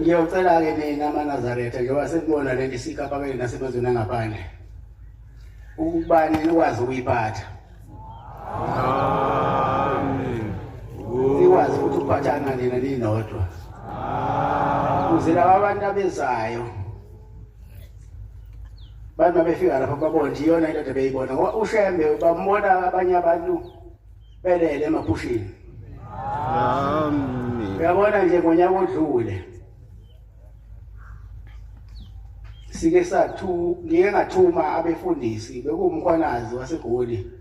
Ngiyocela-ke nina amaNazaretha njengoba sekubona lento isikapakele nasemazweni angaphandle ukubani nikwazi ukuyiphatha. Amen. Nikwazi futhi ukuphathana nina ninodwa. Ukuze laba abantu abezayo bantu befika lapha babona nje iyona into beyibona. Ushembe bambona abanye abantu belele emaphushini. Amen. Uyabona nje ngonyaka odlule ngike ngathuma abefundisi bekuwumkhwanazi waseGoli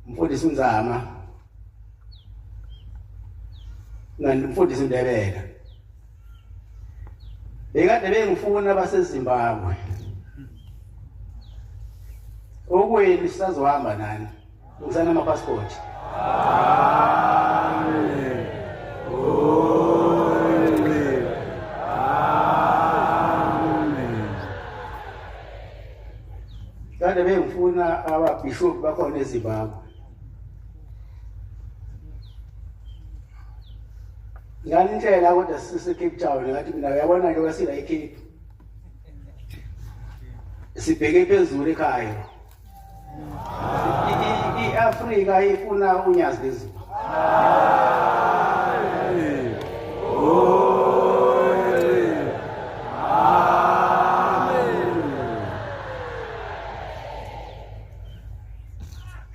umfundisi uNzama umfundisi uNdebele bekade bengifuna baseZimbabwe okwenu sisazohamba nani ngisana ama-passport. Amen. Kade bengifuna ababhishophu bakhona eZimbabwe. Nganitshela kodwa sise-Cape Town ngathi mina uyabona nje kwesila eCape sibheke phezulu ekhaya. I-Afrika ifuna unyazi lezulu.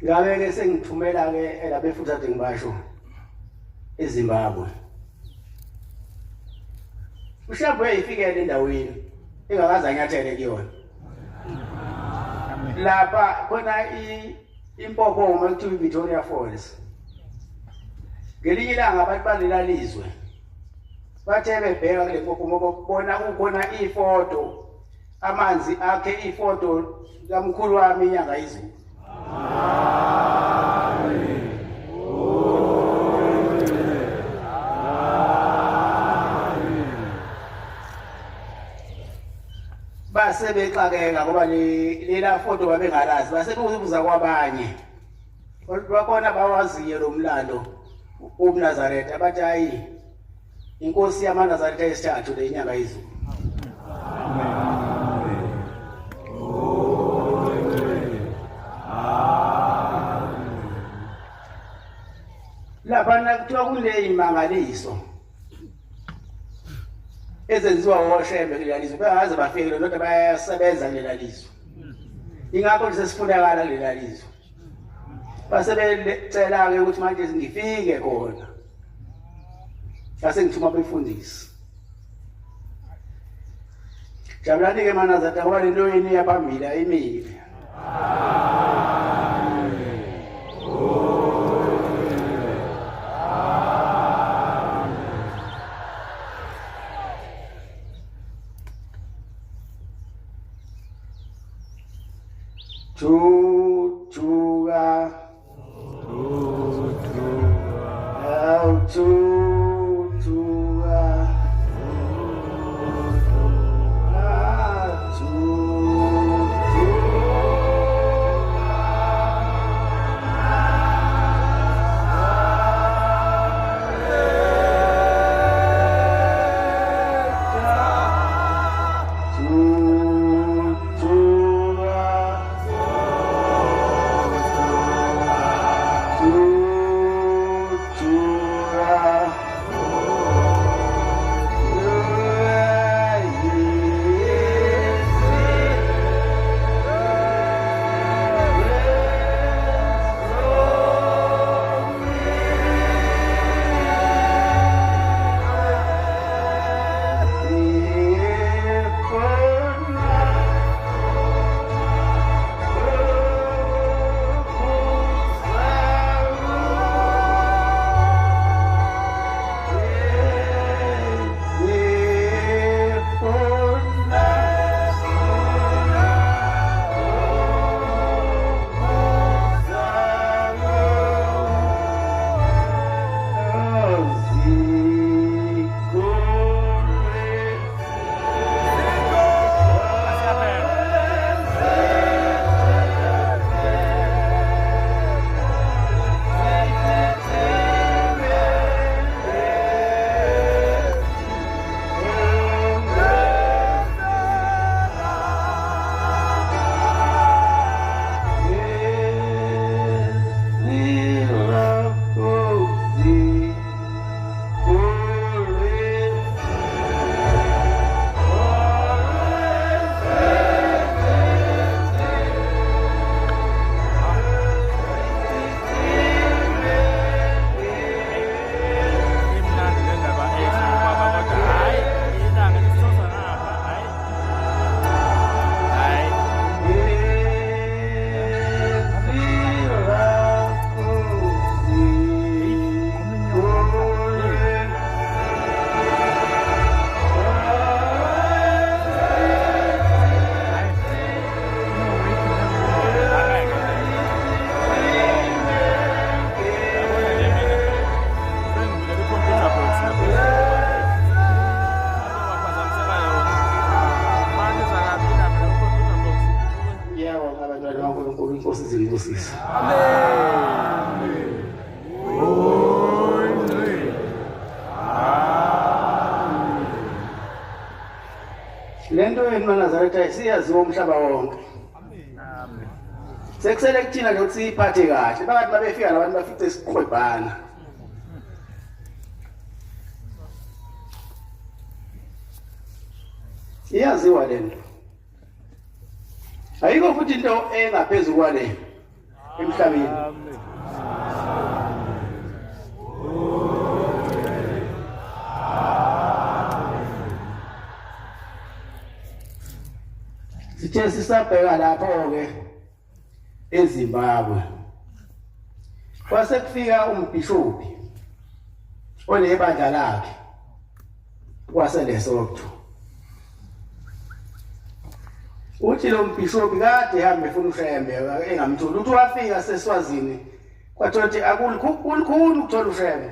Ngabe-ke sengithumela-ke elabefutha ade ngibasho eZimbabwe. Ushambe eyifikele endaweni engakaze anyathele kuyona. Lapha khona impopho uma kuthiwa iVictoria Falls. Ngelinye ilanga abantu balelalizwe bathe bebheka kule mpopho ngoba kubona kukhona ifoto amanzi akhe ifoto kamkhulu wami inyanga izulu. Base bexakeka ngoba lela foto babengalazi base bebuza kwabanye bakhona bawaziyo lo mlando uMnazaretha bathi hayi inkosi yamaNazaretha yesithathu le inyanga izulu. Lapha kuthiwa kuneyimangaliso ezenziwa woshembe kulelalizwe bengaze bafike lento bayasebenza kulelalizwe. Ingakho nje sesifunakala kulelalizwe. Base becela-ke ukuthi manje ngifike khona. Base ngithuma abefundisi. Jabulani-ke maNazaretha ngoba lento yini yaphambili ayimile. sibusise. Lento yenu maNazaretha siyaziwa umhlaba wonke. Sekusele kuthina nje ukuthi siyiphathe kahle. Bakathi babefika labantu bafice isiqhwebhana. Iyaziwa lento. Ayikho futhi into engaphezulu kwale emhlabeni. Sithe sisabheka lapho ke eZimbabwe. Kwase kufika umbhishophi onebandla lakhe kwaseLesotho. Uthi lo mbhishophi kade ehamba efuna ushembe engamtholi. Uthi wafika seSwazini kwathiwa ukuthi akulukhulu ukuthola ushembe.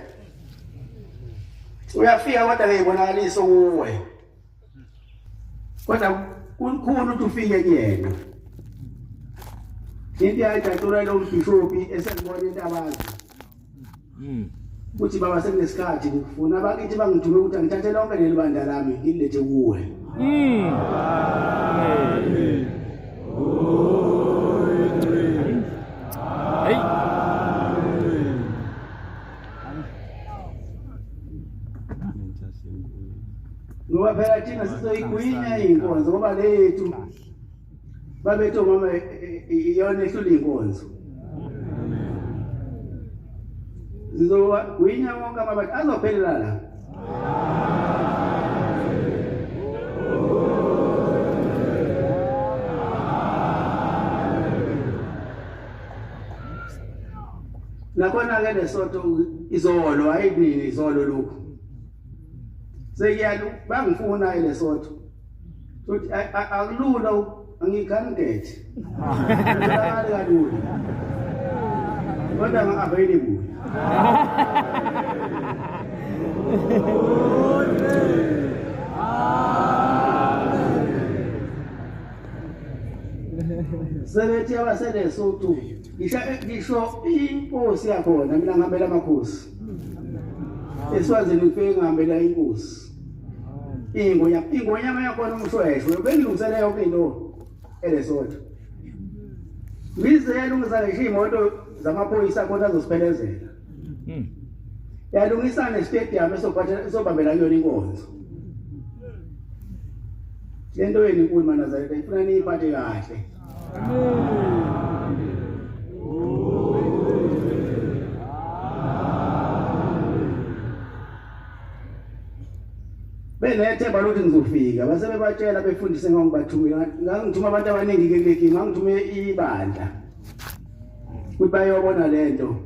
Uyafika kodwa ngiyibonakaliso kuwe. Kodwa kukhulu ukuthi ufike kuyena. Into ayijatula lo mbhishophi esengibona into abazi. Uthi baba sekunesikhathi ngifuna abakithi bangithume ukuthi angithathe lonke leli bandla lami ngilethe kuwe. Ngoba phela thina sizoyigwinya inkonzo ngoba lethu babethu mama iyona ehlula inkonzo. Sizogwinya wonke amabantu azophelela la. Nakhona ke Lesotho izolo ayinini izolo lokho. Seyiyalu bangifuna eLesotho. Uthi akulula angikandidate. Ngiyakhala kalula. Kodwa ngavailable. Sebethi abaseLesotho ngisho inkosi yakhona mina ngihambela amakhosi. Eswazini ngifike ngihambela inkosi. Ingonyama yakhona umshweshwe bengilungisele yonke into eLesotho. Bize yalungisa ngisho imoto zamaphoyisa khona azosiphelezela. Yalungisa nestadium esobambela kuyona inkonzo. Lento yenu inkulu maNazaretha ifuna niyiphathe kahle. Benethemba lokuthi ngizofika base bebatshela befundise ngibathumela ngangithuma abantu abaningi ke kuleki ngangithume ibandla ukuthi bayobona lento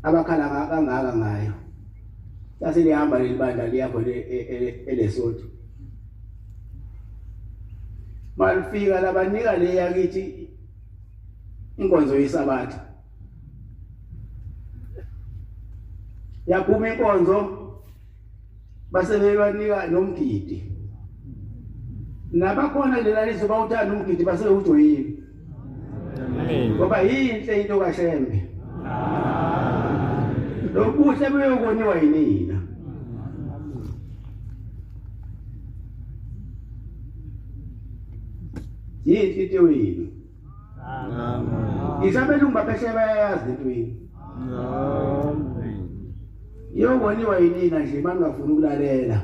abakhala kangaka ngayo base lihamba lelibandla liyakho eLesotho malifika labanika le yakithi inkonzo yesabatha yaphuma inkonzo base bebanika nomgidi nabakhona lelalizo bawuthanda umgidi base ujoyini ngoba yinhle into kaShembe lokuhle beyokoniwa yinina yinhle into yenu isabelungu bapheshe bayayazi into yenu yokoniwa yinina nje mangafuna ukulalela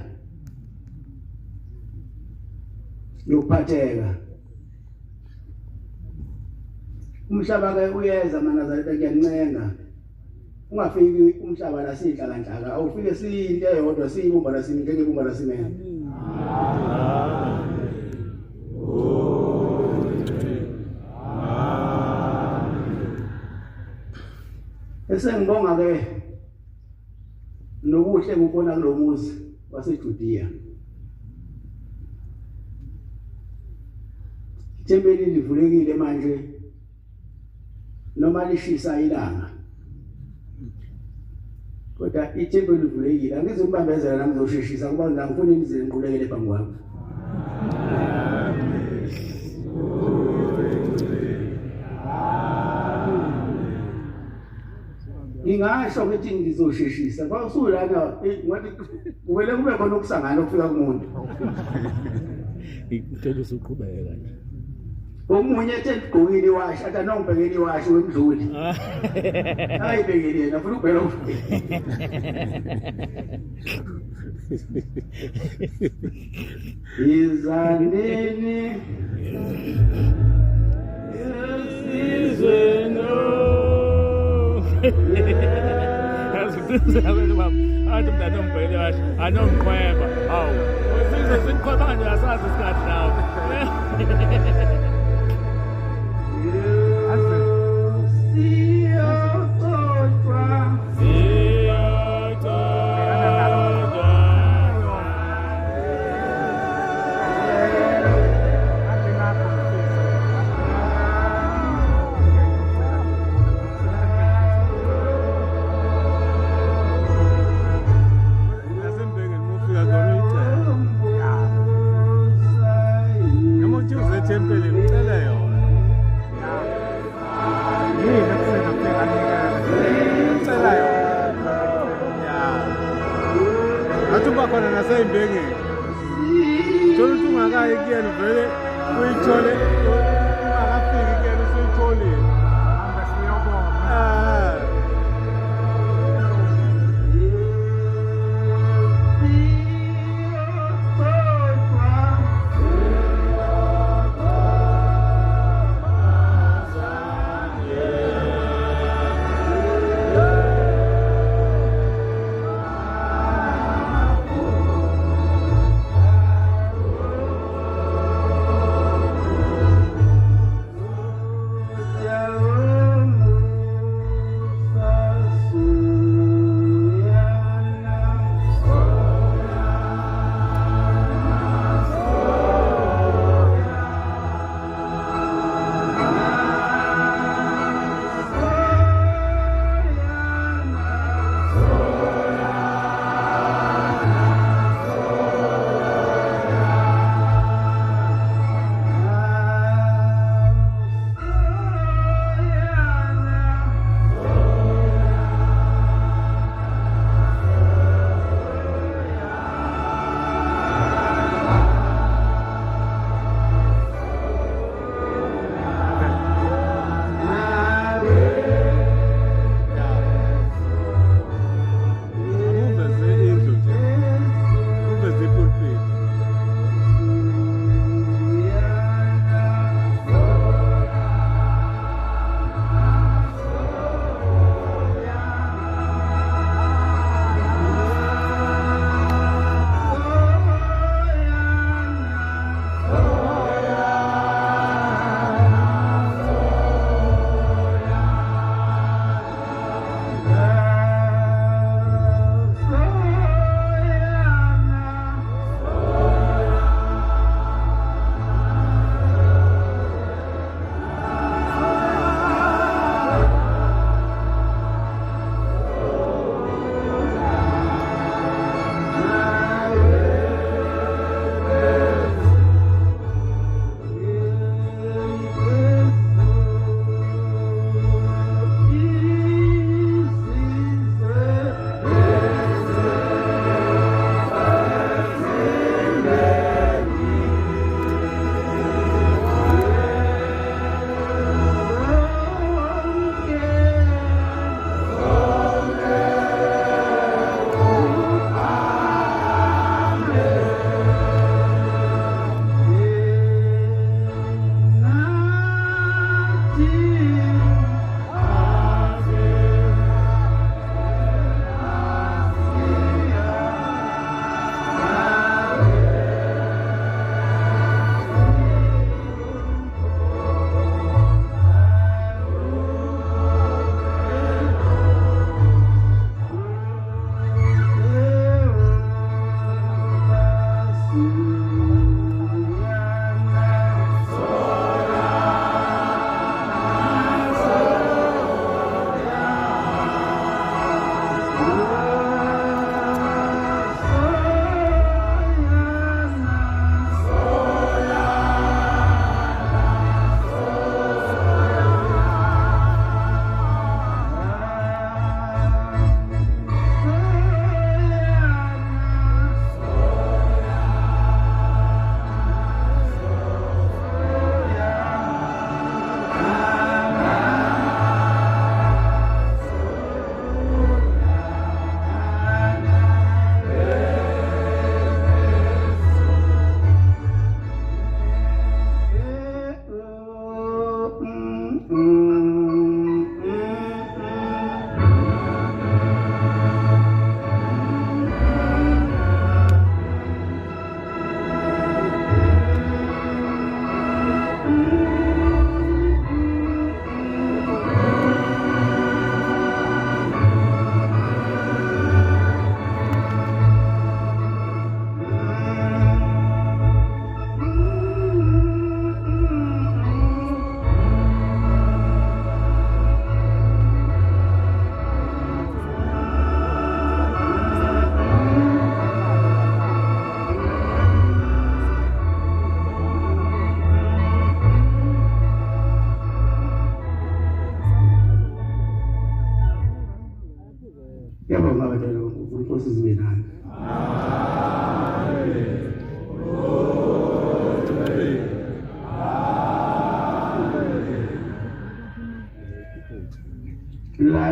yokuphatheka umhlaba ke uyeza maNazaretha kuyancenga ungafiki umhlaba la sidla kanjaka awufike siyinte eyodwa siyibumba la simi ngeke ibumba la simela esengibonga ke nokuhle ngubona kulomuzi waseJudiya ithempeli livulekile manje noma lishisa ilanga kodwa ithempeli livulekile angizokubambezela nami ngizosheshisa kuba ngifuna imizini ngiqulekele phambi kwami ngingasho ngithi ngizosheshisa bawusulana ngathi kumele kube khona ukusangana ukufika kumuntu ngicela usuqhubeka nje omunye ethi egqokile iwashi athi anongibhekeli iwashi wemdluli ayibhekeli yena futhi ubheka izandeni isizwe no Yazidizela baba athi umntana ongibhekeli iwashi anongiqhweba hawu usizwe sinqhweba kanje asazi isikhathi nawe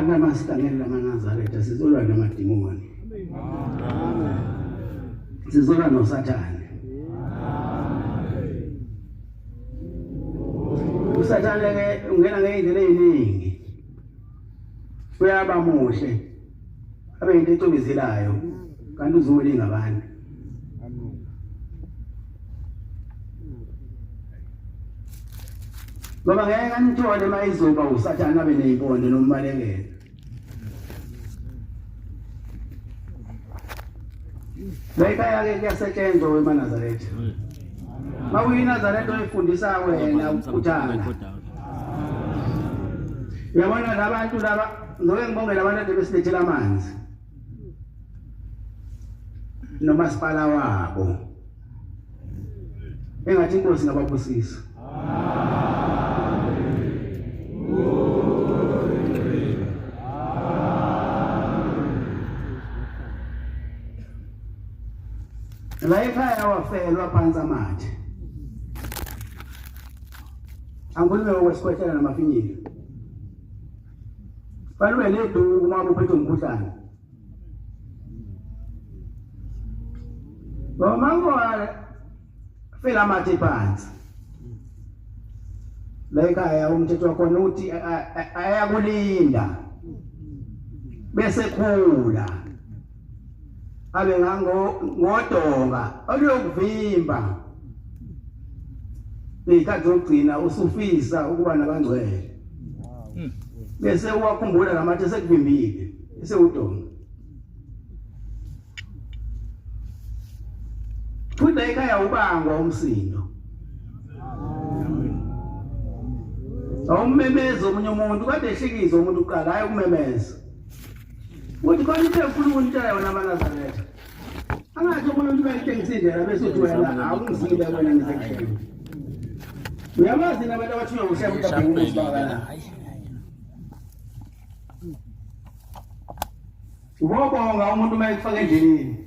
Abantu amasihlangene lamaNazaretha sizolwa namadimoni. Sizolwa noSathane. uSathane ke ungena ngeindlela eziningi. Uyaba muhle. Abe into ecobezelayo kanti uzolinga abantu. Ngoba ngeke kanithole mayizoba uSathane abe nezimpondo nombalekela. Layikhaya ke kuyasetshenzwa weManazaretha. Mawuyinazaretha oyifundisa wena ukuthanda. Uyabona labantu laba ngoke ngibongela abantu besilethela amanzi. Nomasipala wabo. Engathi inkosi ngababusisa. La ekhaya wafelwa phansi amathe. Angulime okwesikhwehlela namafinyila. Balwe leduku uma uphethwe umkhuhlane. Ngomango fela amathe phansi. La ekhaya umthetho wakhona uthi ayakulinda. Bese khula. Abe ngodonga oluyokuvimba ikhathi zokugcina usufisa ukuba nabangcwele bese uwakhumbula lamathe sekuvimbile bese udonga futhi ekhaya ubangwa umsindo awumemeza omunye umuntu kade ehlikiza umuntu uqala hayi ukumemeza uthi khona into efuna ukunitshela yona abaNazaretha angathi umuntu bayithengisindlela bese uthi wena awungizile wena ngizekushela uyamazi nabantu abathiwa ushaya ukuthi abheke ubakala ubonga umuntu mayifaka endleleni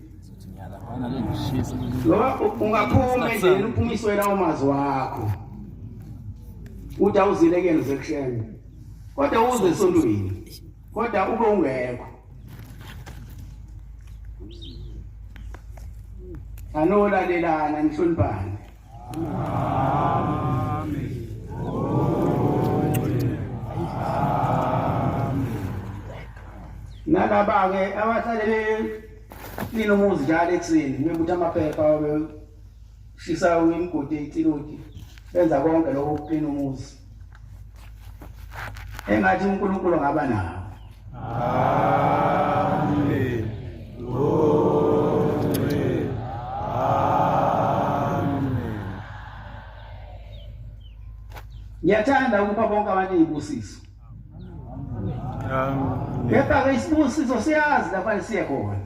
ngoba ungaphuma endleleni uphumiswe lawo mazwi wakho uthi awuzile ke ngizekushela kodwa uze esontweni kodwa ube ungekho anolalelana nihloniphane. Amen. Nalaba ke abahlale linomuzi njalo ekseni bekuthi amaphepha shisa imigodi etiloti benza konke lokho ukuklina umuzi. Engathi uNkulunkulu ngaba nawo. Amen. Ngiyathanda ukupha bonke abantu izibusiso. Kepha isibusiso siyazi lapha siye khona.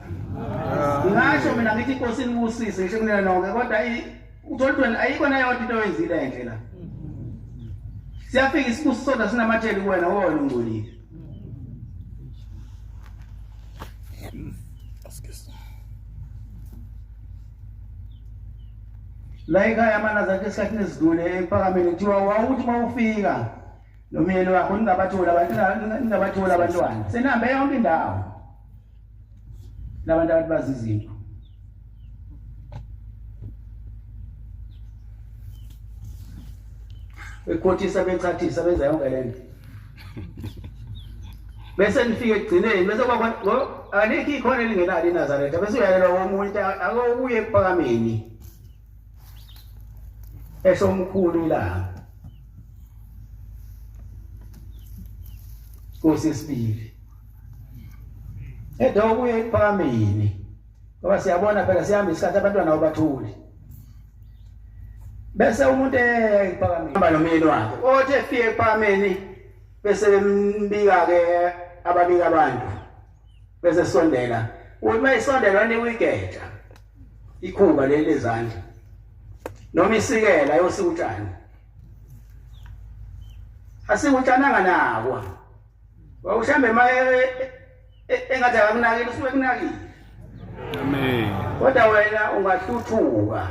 Ngisho mina ngithi inkosi inibusise ngisho kunena nonke kodwa utholweni ayikho nayo into oyenzile enhle la. Siyafika isibusiso sona sinamatheli kuwena wona ungcolile. La ekhaya amanazakhe esikhathini esidlule ephakameni kuthiwa wawuthi mawufika nomyeni wakho ningabathola abantwana senambe yonke indawo labantu abathi bazi izinto bekhothisa bechathisa benza yonke lento bese nifike egcineni bese kwakhona alikho ikhona elingenalo iNazaretha bese uyalela womuntu akobuye ephakameni esho umkhulu la Nkosi sibili edo kuye ephakameni ngoba siyabona phela sihamba isikhathi abantwana abathuli bese umuntu ephakameni hamba nomyeni wakhe othi efike ephakameni bese bembika ke ababika abantu bese sondela uma isondela niwigeda ikhuba lelezandla noma isikela yosutshana asikutshananga nakwa wawushambe maye engathi akunakile usuke kunakile amen kodwa wena ungahluthuka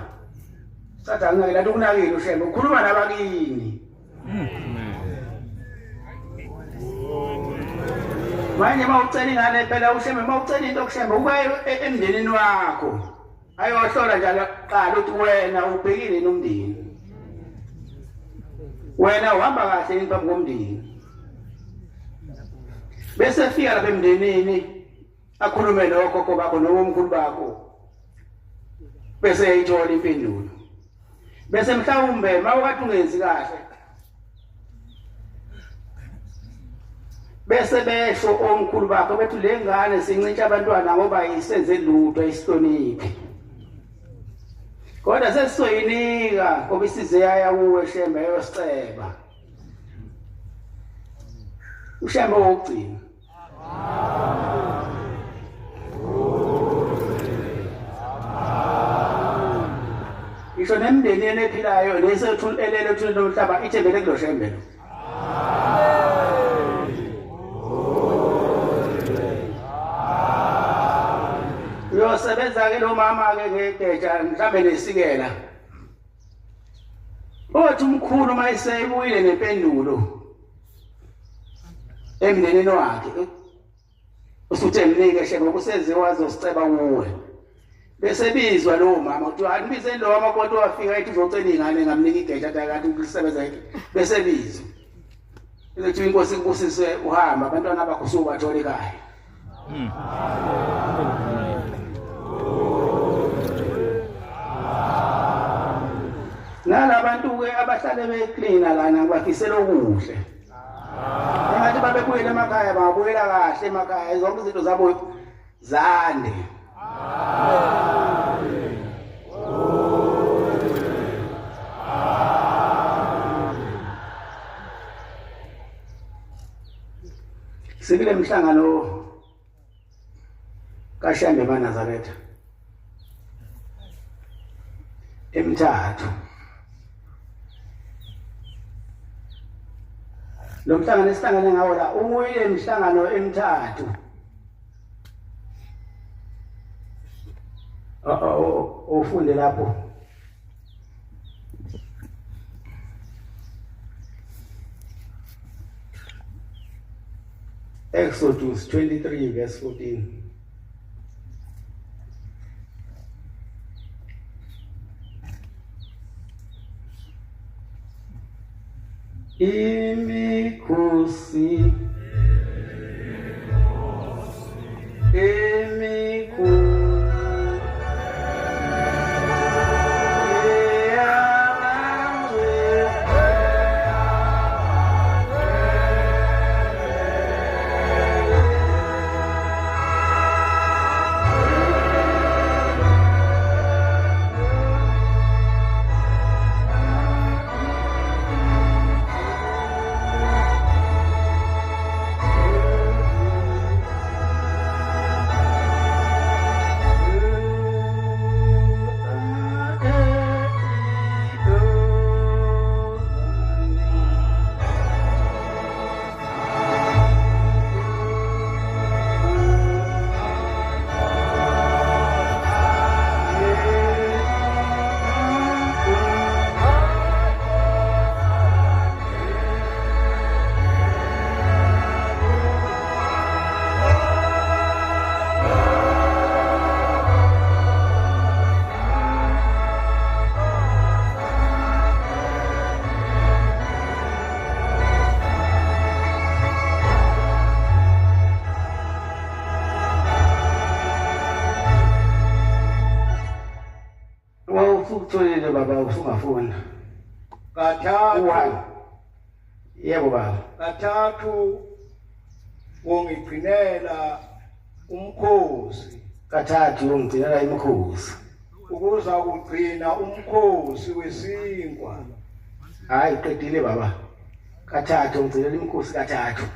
sathi akunakile athi kunakile ushembe ukhuluma nabakini amen manje mawucela ingane phela ushembe mawucela into okushembe ubaye emndenini wakho ayohlola njalo qala ukuthi wena ubhekile nomndeni wena uhamba kahle yini phambi komndeni bese fika lapha emndenini akhulume lokho bakho noma umkhulu bakho bese eyithola impendulo bese mhlawumbe mawukathi ungenzi kahle bese besho omkhulu bakho bethi le ngane sincintsha abantwana ngoba isenze lutho isihloniphi kodwa sesizoyinika ngoba isize yaya kuwe shembe yosiceba ushembe wokugcina isho nemndenini ephilayo lesethu elele uthule nomhlaba ithembele kulo shembe lo uyosebenza ke lo mama ke ngegeja mhlambe nesikela othi umkhulu mayisebuyile nempendulo emndenini wakhe usuthi emnike shembe kusenziwa azosiceba kuwe bese bizwa lo mama uthi anibizeni lo mama kodwa wafika ethi uzocela ingane ngamnika igeja kanti ukusebenza yake bese bizwa ethi inkosi ikusise uhamba abantwana bakho subathole ekhaya nalabantu ke abahlale becleana lana ngibafisela okuhle engathi babebuyela emakhaya bangabuyela kahle emakhaya zonke izinto zabo zande sikile mhlangano kaShambe eNazaretha eMthathu lo mhlangano esihlangane ngawo la umuyile emhlangano eMthathu ufunde lapho Exodus 23 verse 14 Imikhosi Utholile baba usungafuna kathathu yebo baba kathathu wongigcinela umkhosi kathathu ungigcinela imikhosi ukuza kugcina umkhosi wesinkwa hayi qedile baba kathathu ungigcinela imikhosi kathathu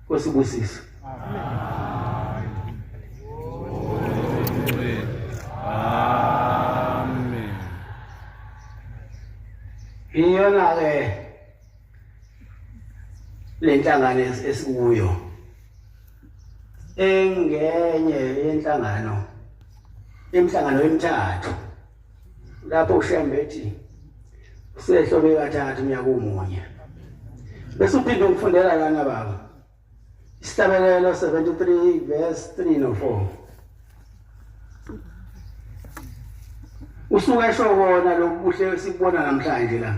kosibusisa iyona ke lenhlangano esikuyo engenye yenhlangano emhlangano emithathu lapho uShambe ethi usehlobe kathathu unyaka omunye bese uphinde ungifundela lana baba Isihlabelelo 73 verse 3 no 4. Usuke esho kona lokubuhle sikubona namhlanje la.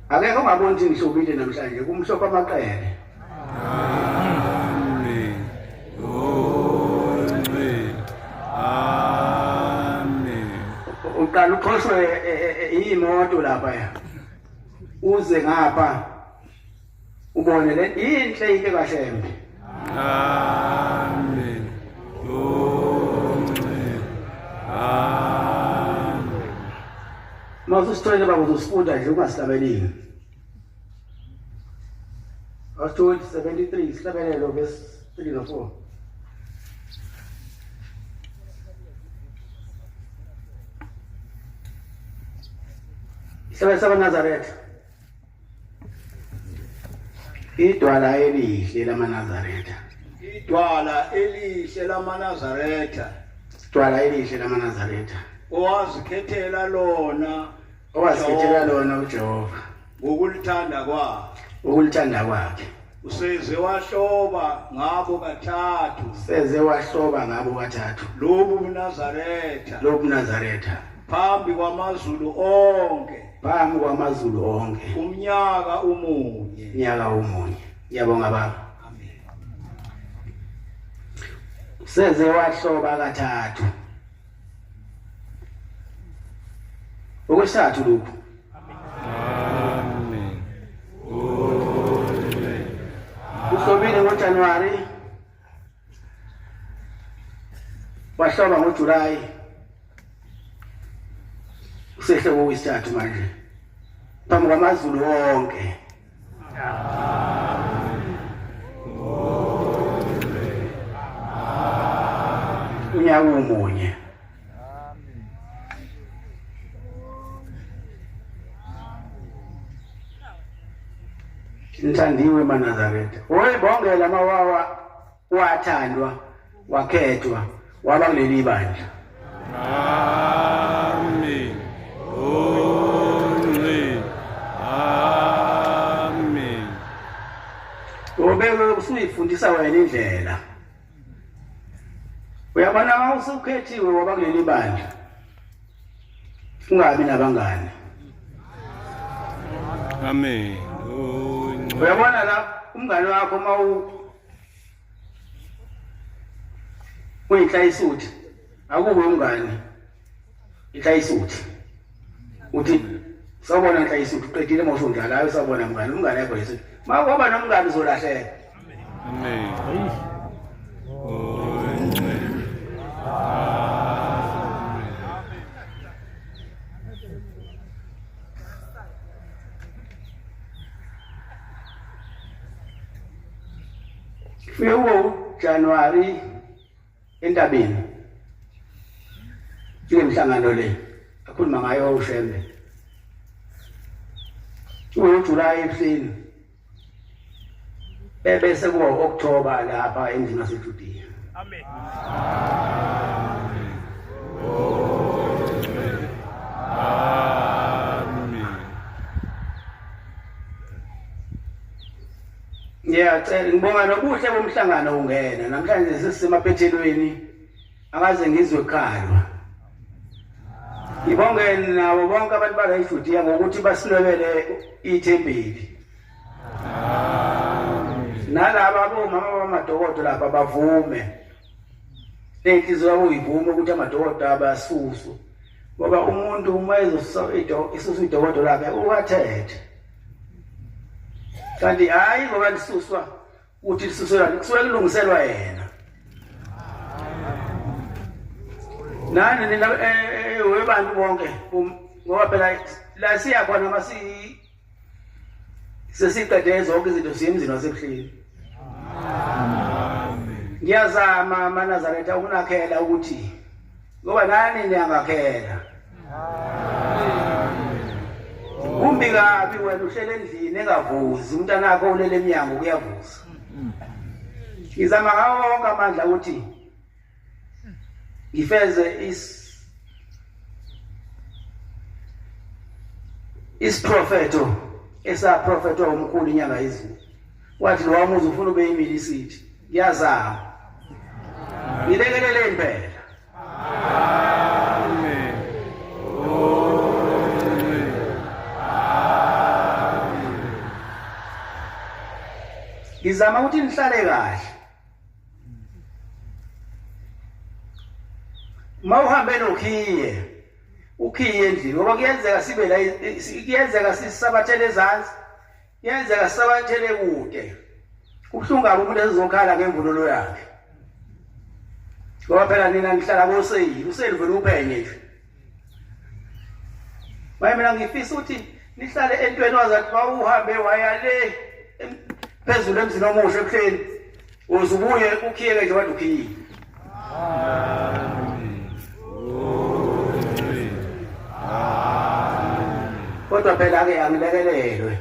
Akekho ongaboni ukuthi ngihlobile namhlanje kumhlopha amaqele. Amen. Amen. Uqala uqhoshwe imoto lapha ya. Uze ngapha ubone le inhle into kaShembe. Amen. Mawuthi usithole baba uzosifunda nje ungasihlabeleli. Awutholi 73 isihlabelelo verse 3 no 4. Isabel sabaNazaretha. Idwala elihle lamaNazaretha. idwala elihle lamaNazaretha Idwala elihle lamaNazaretha. owazikhethela lona Owazikhethela lona uJehova ngokulithanda kwakhe ukulithanda kwakhe. useze wahloba ngabo kathathu Seze wahloba ngabo kathathu. lobu Nazaretha Lobu Nazaretha. phambi kwamazulu onke Phambi kwamazulu onke. umnyaka umunye. Nyaka umunye. Ngiyabonga baba. Amen. Seze wahloba kathathu. Okwesithathu lokhu. Amen. Uhlobile ngoJanuary. Wahloba ngoJuly. Usehle ngokwesithathu manje. Phambi kwamazulu onke. Unyaka umunye. Nthandiwe maNazaretha. Oyibongela mawawa wathandwa, wakhethwa, waba kuleli bandla. Amen. Amen. Ubeke usuyifundisa wena indlela. Uyabona mawusukhethiwe waba kuleli bandla. Ungabi nabangani. Amen. Uyabona la umngane wakho uyinhlayisuthi akube umngane inhlayisuthi uthi sawubona inhlayisuthi uqedile mawusondlala usabona umngane yakho yisuthi makuba nomngane uzolahleka. Amen. Fika January entabeni. Kule mhlangano le akhuluma ngayo uShembe. UJuly ebuhleni. Bese kuba October lapha endlini yaseJudiya. Amen. Ngiyacela ngibonga nobuhle bomhlangano ungena namhlanje sesisemaphethelweni akaze ngizwe ekhalwa. Ngibonge nabo bonke abantu bala eJudiya ngokuthi basilobele ithempeli. Nalaba bomama bamadokodo lapha bavume. Lenhliziyo yabo ivume ukuthi amadokodo abasusu. Ngoba umuntu uma isusu idokodo lakhe uwathethe. Kanti hayi ngoba lisuswa uthi lisuswa kusuke kulungiselwa yena. Nani nina webantu bonke ngoba phela la siya khona masi sesiqede zonke izinto siyemzini wasebuhleni. Ngiyazama amaNazaretha ukunakhela ukuthi ngoba nani niyangakhela. Kumbi kabi wena uhlele endlini engavuzi umntana wakho ulele eminyango kuyavuza. Ngizama ngawo wonke amandla ukuthi ngifeze isprofeto esaprofetwa umkhulu inyanga yezulu wathi lo wamuzi ufuna ube yimilisiti ngiyazama ngilekelele impela ngizama ukuthi nihlale kahle mawuhambe nokhiye ukhiye endlini ngoba kuyenzeka sibe la kuyenzeka sisabathele ezansi kuyenzeka sisabathele kude kubuhlungu kabi umuntu ezokhala ngemvunulo yakhe ngoba phela nina nihlala koseyini uselivele uphenye nje maye mina ngifisa ukuthi nihlale entweni wazathi mawuhambe waya le phezulu emzini omusha ebuhleni uzubuye ukhiyeke nje wathi ukhiye kodwa phela ke angilekelelwe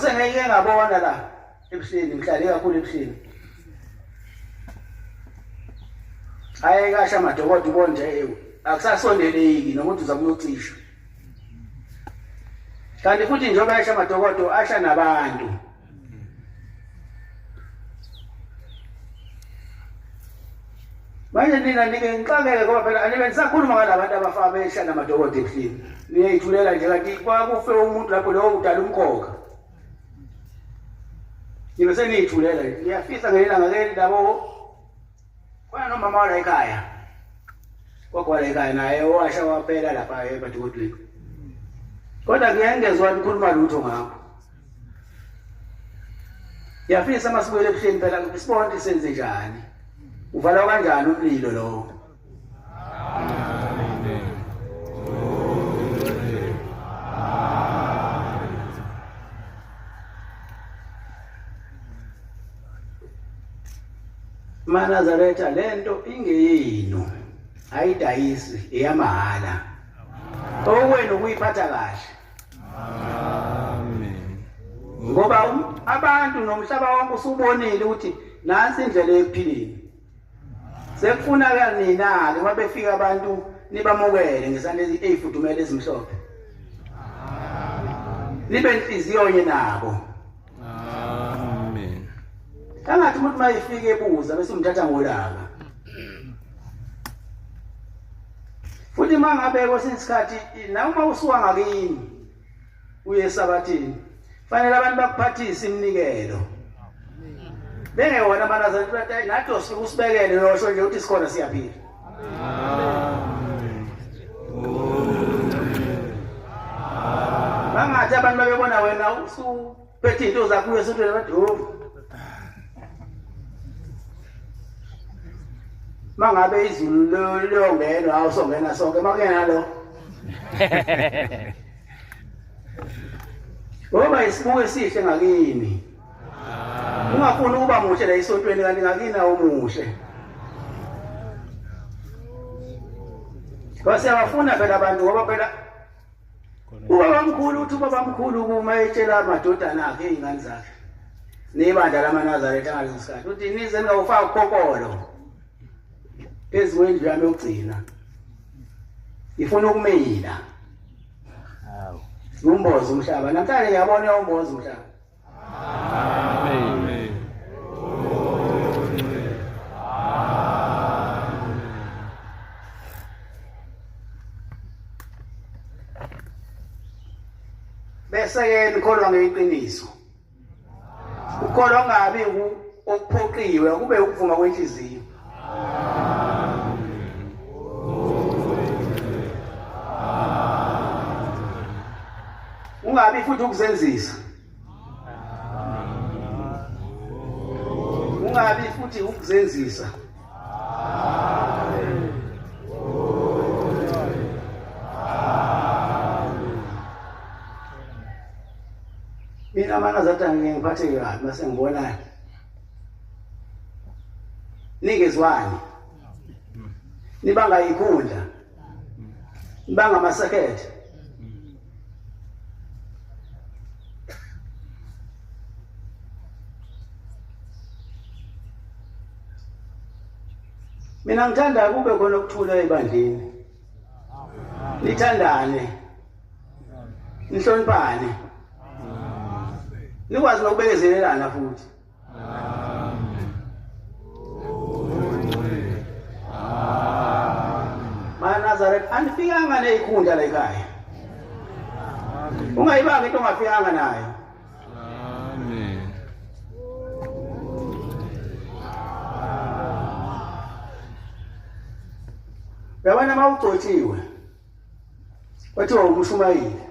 sengeke ngabona la ebuhleni ngihlale kakhulu ebuhleni hayi kasha amadokodo konje akusasondeleki nokuthi uza kuyocisha kanti futhi njengoba yasha amadokodo asha nabantu manje nina nike ngixakeke ngoba phela anibe nisakhuluma ngalabantu abafa besha namadokodo ebuhleni niyayithulela nje kanti kwakufe umuntu lapho lowo udala umkhokha nibe seniyithulela ngiyafisa ngelanga ngeke labo kwana nomama wala ekhaya kwakwala ekhaya naye owasha waphela lapha ebadokodweni kodwa ngiyengezwa ukukhuluma lutho ngakho ngiyafisa masibuyele ebuhleni phela isibonde senze njani uvala kanjani umlilo lo Manazaretha lento ingeyinu ayidayisi eyamahala okwenu kuyiphatha kahle amen ngoba abantu nomhlaba wonke usubonile ukuthi nansi indlela ephilini sekufuna nina ke mabefika abantu nibamukele ngesandla ezifudumele ezimhlophe nibe inhliziyo nye nabo kangathi umuntu mayifike ebuza bese umthatha ngolaka futhi mangabe kwesinsikhathi na uma usuka ngakini uye esabathini fanele abantu bakuphathise iminikelo bengewona Manazaretha bathi nathi osifika usibekele losho nje uthi sikhona siyaphila bangathi abantu babebona wena usuphethe into zakho uyesuthele bathi mangabe izulu liyongena awusongena sonke makungena lo ngoba isibuko esihle ngakini ungafuni ukuba muhle la isontweni kanti ngakini awumuhle kwase abafuna phela abantu ngoba phela ubabamkhulu uthi ubabamkhulu kuma etshela amadodana akhe izingane zakhe nebandla laManazaretha ngaleso sikhathi uthi nize ningawufaka ukhokholo ezweni yami yokugcina ifuna ukumila hawo umbozo umhlaba namhlanje ngiyabona umbozo umhlaba amen bese nikholwa ngeqiniso ukholwa ngabi ukuphoqiwe kube ukuvuma kwenhliziyo ungabi futhi ukuzenzisa ungabi futhi ukuzenzisa mina Manazaretha ngiphathe kabi mase ngibona ningezwani nibanga ikhundla nibanga amasekhethe Mina ngithanda kube khona ukuthula ebandleni. Nithandane. Nihloniphane. Nikwazi nokubekezelelana futhi. Nazareth anifikanga neyikhunda la ekhaya. Ungayibanga into ongafikanga nayo. Amen. Yabona mawugcotshiwe. Kwathiwa umshumayeli.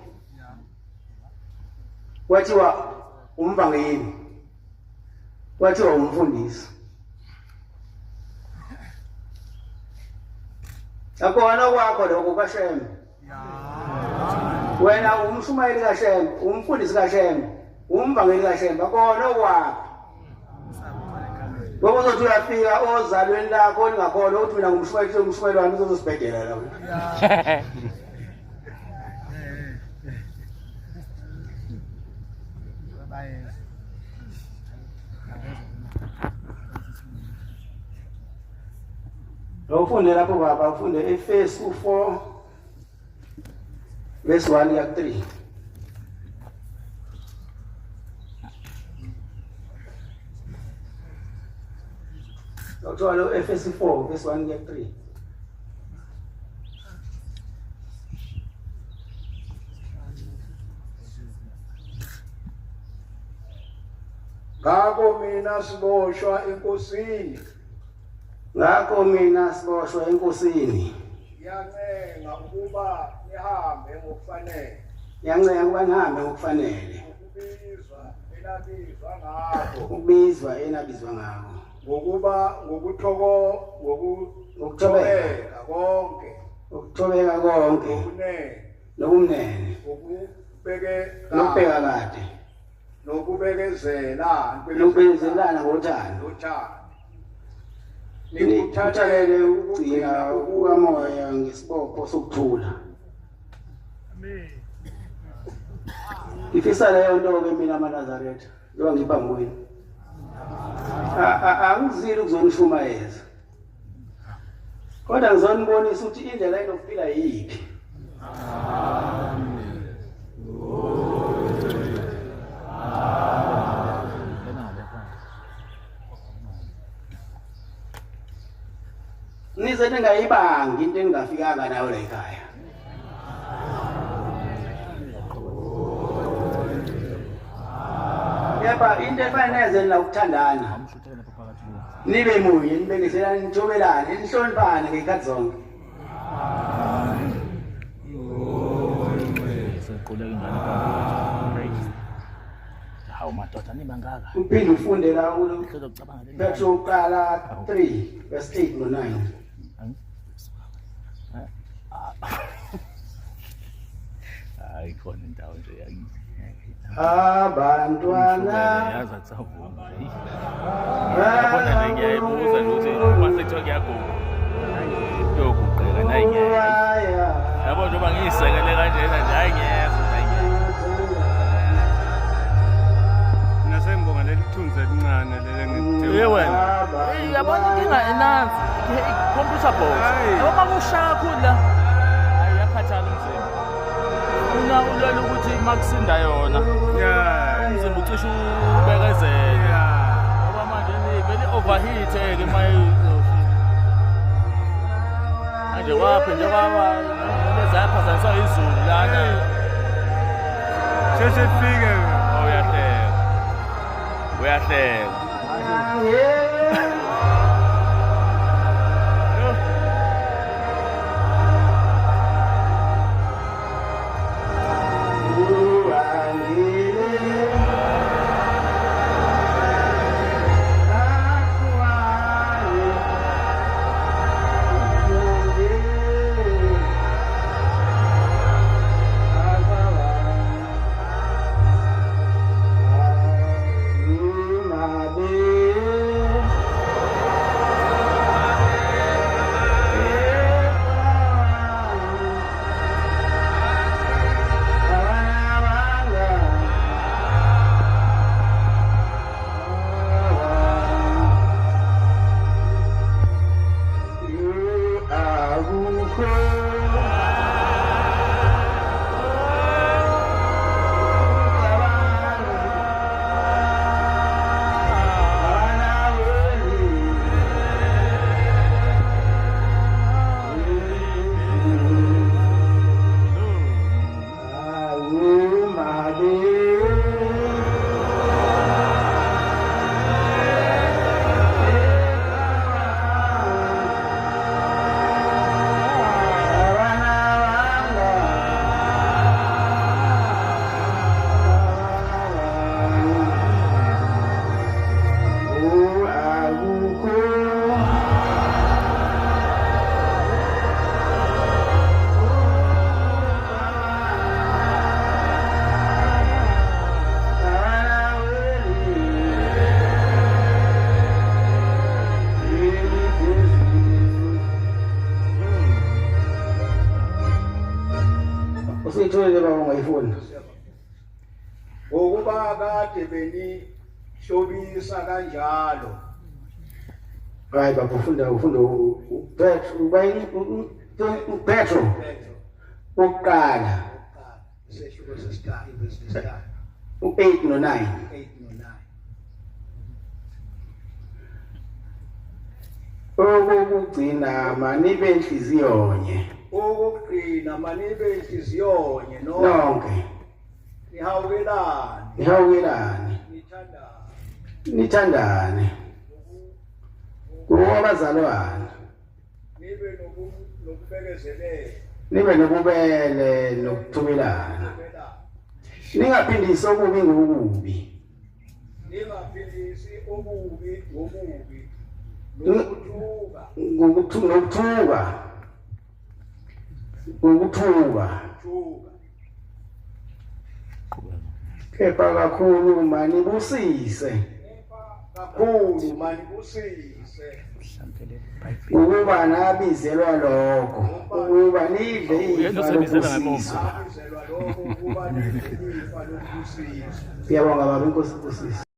Kwathiwa umvangeli. Kwathiwa umfundisi. Akona kwakho lokho kaShem. Wena umshumayeli kaShem, umfundisi kaShem, umvangeli kaShem, akona kwakho. Ngoba uzothi uyafika ozalweni lakho lingakhona uthi mina ngumshumayeli wami uzosibhedela la. Ufunde lapho baba ufunde Efesu 4 verse 1 ya 3. Uthola Efesu 4 verse 1 ya 3. Ngakho mina siboshwa enkosini. Ngakho mina siboshwa enkosini. Yancenga ukuba nihambe ngokufanele. Yancenga ukuba nihambe ngokufanele. Ukubizwa enabizwa ngakho. Ukubizwa enabizwa ngakho. Ngokuba ngokuthobeka konke. Ukuthobeka konke. Nokunene. Nobumnene. Nokubeka kade. Nokubekezelana ngothando. Nikuthathelele ukugcina ukukamoya ngesibopho sokuthula. Amen. Ifisa leyo nto ke mina amaNazaretha njengoba ngiphambi kwenu. Angizili ukuzonishumayeza. Kodwa ngizonibonisa ukuthi indlela enokuphila yiphi. Nize ningayibanga into engingafikanga nayo la ekhaya. Yeba into efanele la ukuthandana. Nibe munye nibekezelana nitshobelane nihloniphane ngekhathi zonke. Seqhubeka ingane phakathi. Hawu madoda nibangaka. Uphinde ufunde la Uhlelo ukucabanga le. Petro uqala 3 verse 8 no 9. Hayi khona indawo nje yakithi. Abantwana yazi akusavuma nje. Yabona nje ngiyayibuza nje ukuthi uma sekuthiwa kuyaguqa. Yoguqeka nayi ngeke. Yabo njengoba ngiyisekele kanjena nje hayi ngeke. Nasengibonga leli thunzi elincane lele ngithemba. Wena. Yabona inkinga enanzi. Computer box. Noma kushaya kakhulu la. Hayi yakhathala umzimba. Ulala ukuthi makusinda yona. Umzimba ucishe ubekezele. Ngoba manje vele overheat ke mayizofika. Manje waphi nje kwaba lezaphazanisa izulu lana. Sheshe fike. Uyahleka. Uyahleka. ngifuna. Ngokuba kade benihlobisa kanjalo. Hayi baba ufunda Petro uqala Seshuko sesihlanu verse 5. u8 no9. 8 no 9. Okugcina manibe inhliziyonye Okugcina manibe inhliziyonye nonke ihawelane nithandane kuba abazalwane nibe nokubekezelela nibe nobubele nokuthumelana ningaphindisi okubi ngokubi ningaphindisi obubi ngobubi ngokuthuka kepha kakhulu manibusise ukuba nabizelwa lokho ukuba nidle ifa lokubusiswa. Siyabonga baba inkosi ibusise.